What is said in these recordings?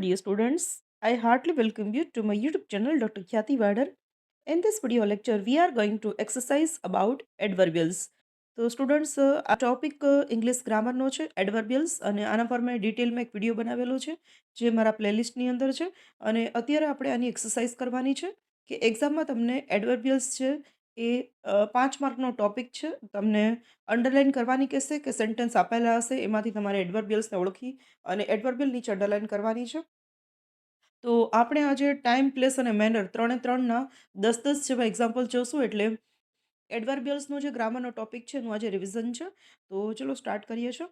dear students. I heartily welcome you to my YouTube channel, Dr. Khyati Vadar. In this video lecture, we are going to exercise about adverbials. તો students આ topic English ગ્રામરનો છે એડવર્બિયલ્સ, અને આના પર મેં ડિટેલમાં એક વિડીયો બનાવેલો છે જે મારા પ્લેલિસ્ટની અંદર છે. અને અત્યારે આપણે આની એક્સરસાઇઝ કરવાની છે કે એક્ઝામમાં તમને એડવર્બિયલ્સ છે એ 5 માર્કનો ટોપિક છે. તમને અંડરલાઇન કરવાની કહેશે કે સેન્ટેન્સ આપેલા હશે એમાંથી તમારે એડવર્બિયલ્સને ઓળખી અને એડવર્બિયલ નીચે અંડરલાઇન કરવાની છે. તો આપણે આજે ટાઈમ, પ્લેસ અને મેનર ત્રણે ત્રણના 10-10 જેવા એક્ઝામ્પલ જોશું. એટલે એડવર્બિયલ્સનો જે ગ્રામરનો ટોપિક છે એનું આજે રિવિઝન છે. તો ચલો સ્ટાર્ટ કરીએ છીએ.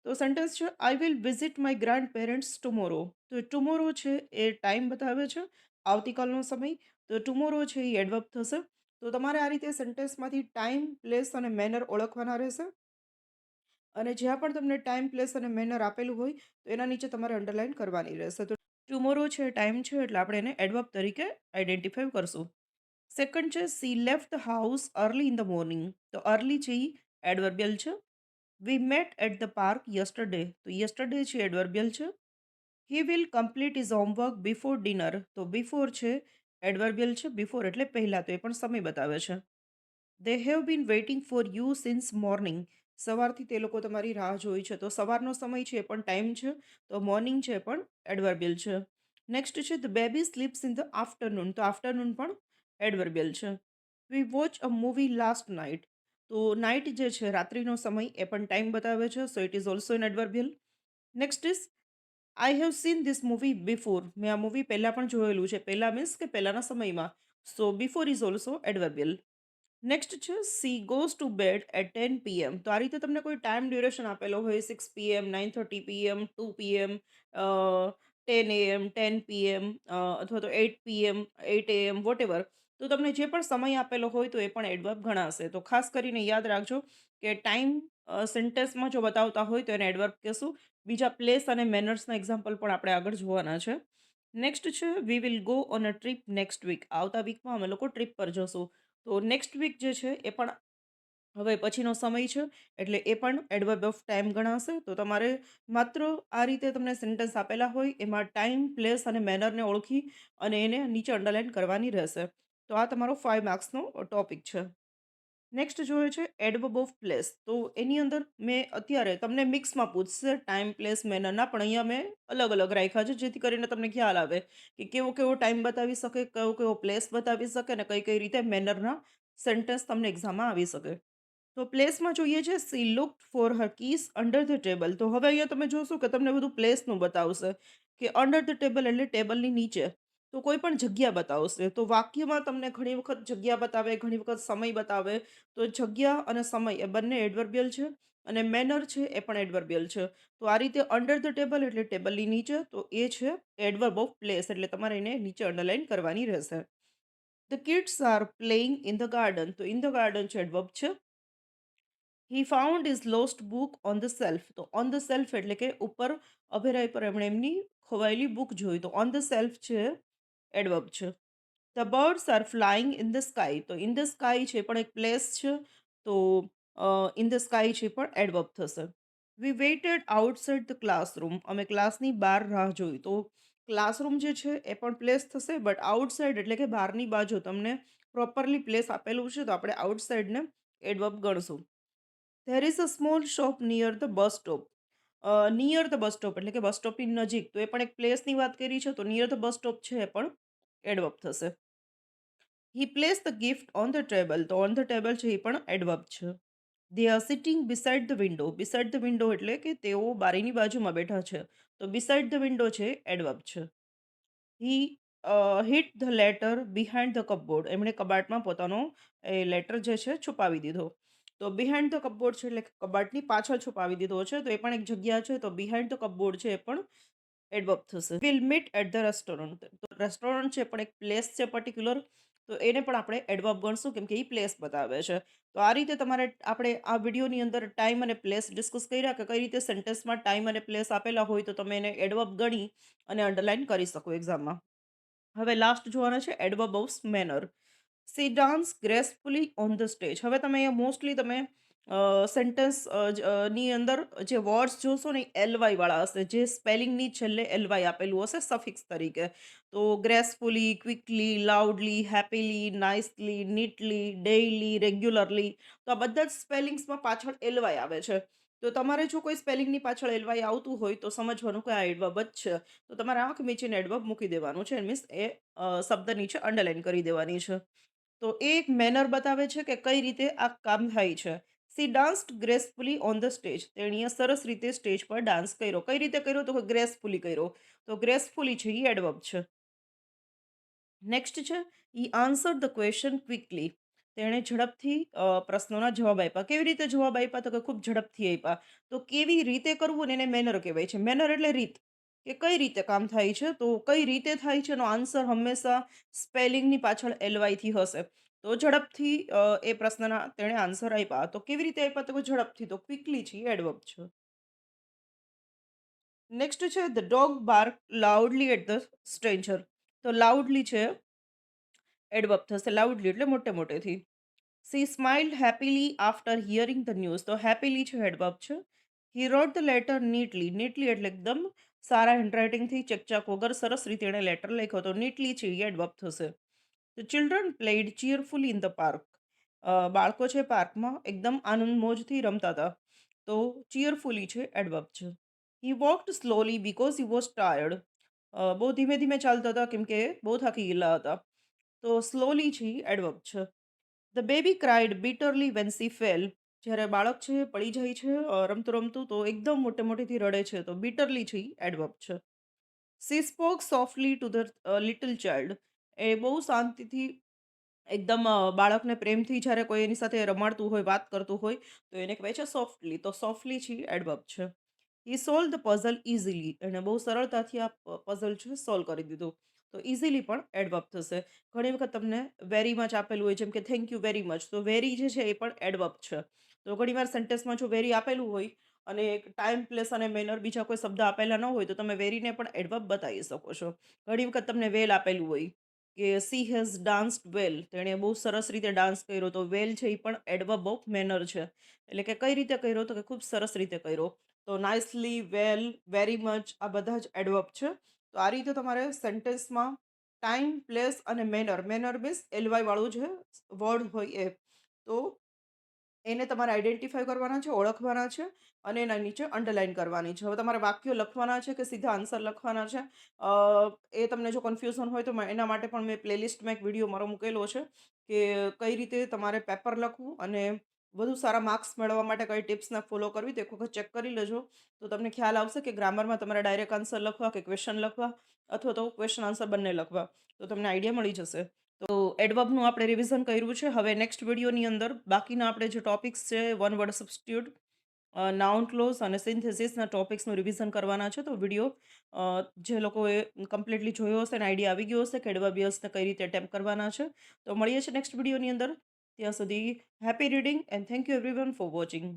તો સેન્ટેન્સ છે, I will visit my grand parents tomorrow. તો ટુમોરો છે એ ટાઈમ બતાવે છે, આવતીકાલનો સમય. તો ટુમોરો છે એ એડવર્બ થશે. તો તમારે આ રીતે સેન્ટેન્સમાંથી ટાઈમ, પ્લેસ અને મેનર ઓળખવાના રહેશે. અને જ્યાં પણ તમને ટાઈમ, પ્લેસ અને મેનર આપેલું હોય તો એના નીચે તમારે અંડરલાઇન કરવાની રહેશે. તો ટુમોરો છે ટાઈમ છે એટલે આપણે એને એડવર્બ તરીકે આઈડેન્ટિફાઈ કરશું. સેકન્ડ છે, she left the house early in the morning. તો અર્લી છે એ એડવર્બિયલ છે. We met at the park yesterday. તો યસ્ટરડે છે એડવર્બિયલ છે. He will complete is homework before dinner. તો બિફોર છે એડવર્બિયલ છે. બિફોર એટલે પહેલા, તો એ પણ સમય બતાવે છે. They have been waiting for you since morning. સવારથી તે લોકો તમારી રાહ જોઈ છે. તો સવારનો સમય છે એ પણ ટાઈમ છે. તો મોર્નિંગ છે એ પણ એડવર્બિયલ છે. નેક્સ્ટ છે, the baby sleeps in the afternoon. તો આફ્ટરનૂન પણ એડવર્બિયલ છે. We watch a movie last night. તો નાઇટ જે છે રાત્રિનો સમય એ પણ ટાઈમ બતાવે છે. So it is also an adverbial. Next is, I have seen this movie before. મેં આ મૂવી પહેલાં પણ જોયેલું છે. પહેલાં મીન્સ કે પહેલાંના સમયમાં. So before is also adverbial. Next છે, she goes to bed at 10 PM. તો આ રીતે તમને કોઈ ટાઈમ ડ્યુરેશન આપેલો હોય, 6 PM, 9:30 PM, 2 PM, 10 AM, 10 PM, અથવા તો 8 PM, 8 AM, વોટેવર. તો તમને જે પણ સમય આપેલો હોય તો એ પણ એડવર્બ ગણાશે. તો ખાસ કરીને યાદ રાખજો કે ટાઈમ સેન્ટેન્સમાં જો બતાવતા હોય તો એને એડવર્બ કહેશું. બીજા પ્લેસ અને મેનર્સના એક્ઝામ્પલ પણ આપણે આગળ જોવાના છે. નેક્સ્ટ છે, we will go on a trip next week. આવતા વીકમાં અમે લોકો ટ્રીપ પર જશું. તો નેક્સ્ટ વીક જે છે એ પણ હવે પછીનો સમય છે એટલે એ પણ એડવર્બ ઓફ ટાઈમ ગણાશે. તો તમારે માત્ર આ રીતે તમને સેન્ટેન્સ આપેલા હોય એમાં ટાઈમ, પ્લેસ અને મેનરને ઓળખી અને એને નીચે અંડરલાઇન કરવાની રહેશે. તો આ તમારો 5 માર્ક્સનો ટોપિક છે. નેક્સ્ટ જોઈએ છે એડવર્બ ઓફ પ્લેસ. તો એની અંદર મેં અત્યારે તમને મિક્સમાં પૂછશે ટાઈમ, પ્લેસ, મેનરના, પણ અહીંયા મેં અલગ અલગ રાખ્યા છે જેથી કરીને તમને ખ્યાલ આવે કે કેવો કેવો ટાઈમ બતાવી શકે, કયો કેવો પ્લેસ બતાવી શકે અને કઈ કઈ રીતે મેનરના સેન્ટેન્સ તમને એક્ઝામમાં આવી શકે. તો પ્લેસમાં જોઈએ છે, she looked for her keys under the table. તો હવે અહીંયા તમે જોશો કે તમને બધું પ્લેસનું બતાવશે કે અંડર ધ ટેબલ એટલે ટેબલની નીચે. તો કોઈ પણ જગ્યા બતાવશે. તો વાક્યમાં તમને ઘણી વખત જગ્યા બતાવે, ઘણી વખત સમય બતાવે. તો જગ્યા અને સમય એ બંને એડવર્બિયલ છે. અને મેનર છે એ પણ એડવર્બિયલ છે. તો આ રીતે અંડર ધ ટેબલ એટલે ટેબલની નીચે, તો એ છે એડવર્બ ઓફ પ્લેસ. એટલે તમારે એને નીચે અંડરલાઇન કરવાની રહેશે. The kids are playing in the garden. તો ઇન ધ ગાર્ડન છે એડવર્બ છે. He found is lost book on the shelf. તો ઓન ધ સેલ્ફ એટલે કે ઉપર અભેરાય પર એમણે એમની ખોવાયેલી બુક જોઈ. તો ઓન ધ સેલ્ફ છે એડવર્બ છે. The birds are flying in the sky. તો ઇન ધ સ્કાય છે પણ એક પ્લેસ છે. તો ઇન ધ સ્કાય છે પણ એડવર્બ થશે. વી વેઇટેડ આઉટસાઇડ ધ ક્લાસરૂમ. અમે ક્લાસની બહાર રાહ જોઈ. તો ક્લાસરૂમ જે છે એ પણ પ્લેસ થશે, બટ આઉટસાઇડ એટલે કે બહારની બાજુ તમને પ્રોપરલી પ્લેસ આપેલું છે તો આપણે આઉટસાઇડને એડવર્બ ગણશું. There is a small shop near the bus stop. Near the bus stop એટલે કે બસ સ્ટોપની નજીક. તો એ પણ એક પ્લેસની વાત કરી છે. તો નિયર ધ બસ સ્ટોપ છે એ પણ એડવર્બ થશે. He place the gift on the table. તો ઓન ધ ટેબલ છે એ પણ એડવર્બ છે. They are sitting beside the window. Beside the window એટલે કે તેઓ બારીની બાજુમાં બેઠા છે. તો બિસાઇડ ધ વિન્ડો છે એડવર્બ છે. He hid the letter behind the cupboard. એમણે કબાટમાં પોતાનો એ લેટર જે છે છુપાવી દીધો. તો બિહાઇન્ડ ધ કપબોર્ડ છે એટલે કે કબાટની પાછળ છુપાવી દીધો છે. તો એ પણ એક જગ્યા છે. તો બિહાઇન્ડ ધ કપબોર્ડ છે એ પણ એડવર્બ થશે. Will meet at the restaurant. તો રેસ્ટોરન્ટ છે પણ એક પ્લેસ છે પર્ટિક્યુલર. તો એને પણ આપણે એડવર્બ ગણશું કેમ કે એ પ્લેસ બતાવે છે. તો આ રીતે તમારે આપણે આ વિડીયોની અંદર ટાઈમ અને પ્લેસ ડિસ્કસ કર્યા કે કઈ રીતે સેન્ટેન્સમાં ટાઈમ અને પ્લેસ આપેલા હોય તો તમે એને એડવર્બ ગણી અને અંડરલાઇન કરી શકો એક્ઝામમાં. હવે લાસ્ટ જોવાના છે adverb of manner. C dance gracefully on the stage. હવે તમે અહીંયા મોસ્ટલી તમે સેન્ટેન્સ ની અંદર જે વર્ડ્સ જોશો ને એલવાય વાળા હશે, જે સ્પેલિંગની છેલ્લે એલવાય આપેલું હશે સફિક્સ તરીકે. તો gracefully, quickly, loudly, happily, nicely, neatly, daily, regularly, તો આ બધા જ સ્પેલિંગ્સમાં પાછળ એલવાય આવે છે. તો તમારે જો કોઈ સ્પેલિંગની પાછળ એલવાય આવતું હોય તો સમજવાનું કે આ એડવર્બ જ છે. તો તમારે આંખ મીચીને એડવર્બ મૂકી દેવાનું છે, મીન્સ એ શબ્દ નીચે અંડરલાઈન કરી દેવાની છે. તો એ એક મેનર બતાવે છે કે કઈ રીતે આ કામ થાય છે. C danced gracefully on the stage. તેણીએ સરસ રીતે સ્ટેજ પર ડાન્સ કર્યો. કઈ રીતે કર્યો? તો ગ્રેસફુલી કર્યો. તો ગ્રેસફુલી છે એ એડવર્બ છે. નેક્સ્ટ છે ઈ આન્સર ધ ક્વેશ્ચન ક્વિકલી. તેણે ઝડપથી પ્રશ્નોના જવાબ આપ્યા. કેવી રીતે જવાબ આપ્યા? તો કે ખૂબ ઝડપથી આપ્યા. તો કેવી રીતે કરવું ને એને મેનર કહેવાય છે. મેનર એટલે રીત, કે કઈ રીતે કામ થાય છે. તો કઈ રીતે થાય છે એનો આન્સર હંમેશા સ્પેલિંગની પાછળ એલવાય થી હશે. તો ઝડપથી એ પ્રશ્નના તેણે આન્સર આપ્યા. તો કેવી રીતે આપ્યા? તો કે ઝડપથી. તો ક્વિકલી છે એ એડવર્બ છે. નેક્સ્ટ છે the dog bark loudly at the stranger. તો લાઉડલી છે એડવર્બ થશે. લાઉડલી એટલે મોટે મોટેથી. She smiled happily after hearing the news. તો હેપીલી છે એડવર્બ છે. He wrote the letter neatly. Neatly એટલે એકદમ સારા હેન્ડરાઇટિંગથી ચકચાક વગર સરસ રીતે એણે લેટર લખ્યો. તો નીટલી છે એ એડવર્બ થશે. The children played cheerfully in the park. બાળકો છે પાર્કમાં એકદમ આનંદ મોજથી રમતા હતા. તો ચીયરફુલી છે એડવર્બ છે. He walked slowly because he was tired. બહુ ધીમે ધીમે ચાલતા હતા કેમ કે બહુ થાકી ગયેલા હતા. તો સ્લોલી છે એડવર્બ છે. The baby cried bitterly when she fell. જ્યારે બાળક છે પડી જાય છે રમતું રમતું તો એકદમ મોટે મોટેથી રડે છે. તો બીટરલી છે એડવર્બ છે. She spoke softly to the little child. એ બહુ શાંતિથી એકદમ બાળકને પ્રેમથી જ્યારે કોઈ એની સાથે રમાડતું હોય, વાત કરતું હોય, તો એને કહેવાય છે સોફ્ટલી. તો સોફ્ટલી છે એડવર્બ છે. હી સોલ્વ ધ પઝલ ઇઝીલી. એણે બહુ સરળતાથી આ પઝલ છે સોલ્વ કરી દીધું. તો ઇઝીલી પણ એડવર્બ થશે. ઘણી વખત તમને વેરી મચ આપેલું હોય, જેમ કે થેન્ક યુ વેરી મચ. તો વેરી જે છે એ પણ એડવર્બ છે. તો ઘણીવાર સેન્ટેન્સમાં જો વેરી આપેલું હોય અને ટાઈમ, પ્લેસ અને મેનર બીજા કોઈ શબ્દ આપેલા ન હોય તો તમે વેરીને પણ એડવર્બ બતાવી શકો છો. ઘણી વખત તમને વેલ આપેલું હોય કે સી હેઝ ડાન્સ્ડ વેલ. તેણે બહુ સરસ રીતે ડાન્સ કર્યો. તો વેલ છે એ પણ એડવર્બ ઓફ મેનર છે. એટલે કે કઈ રીતે કર્યો? તો કે ખૂબ સરસ રીતે કર્યો. તો નાઇસલી, વેલ, વેરી મચ આ બધા જ એડવર્બ છે. તો આ રીતે તમારે સેન્ટેન્સમાં ટાઈમ, પ્લેસ અને મેનર. મેનર મીન્સ એલવાય વાળું જે વર્ડ હોય એ. તો એને તમારે આઈડેન્ટિફાઈ કરવાના છે, ઓળખવાના છે અને એના નીચે અંડરલાઈન કરવાની છે. હવે તમારે વાક્યો લખવાના છે કે સીધા આન્સર લખવાના છે, અ, એ તમને જો કન્ફ્યુઝન હોય તો એના માટે પણ મેં પ્લેલિસ્ટમાં એક વિડીયો મારો મૂકેલો છે કે કઈ રીતે તમારે પેપર લખવું અને વધુ સારા માર્ક્સ મેળવવા માટે કઈ ટિપ્સને ફોલો કરવી. તો એક વખત ચેક કરી લેજો તો તમને ખ્યાલ આવશે કે ગ્રામરમાં તમારે ડાયરેક્ટ આન્સર લખવા કે ક્વેશ્ચન લખવા અથવા તો ક્વેશ્ચન આન્સર બંને લખવા. તો તમને આઈડિયા મળી જશે. તો એડવર્બનું આપણે રિવિઝન કર્યું છે. હવે નેક્સ્ટ વિડીયોની અંદર બાકીના આપણે જે ટોપિક્સ છે, one word substitute, noun clause અને સિન્થેસિસના ટોપિક્સનું રિવિઝન કરવાના છે. તો વિડીયો જે લોકોએ કમ્પ્લીટલી જોયો હશે અને આઈડિયા આવી ગયો હશે કે એડવર્બિયલ્સને કઈ રીતે અટેમ્પ કરવાના છે. તો મળીએ છીએ નેક્સ્ટ વિડીયોની અંદર. ત્યાં સુધી happy reading and thank you everyone for watching.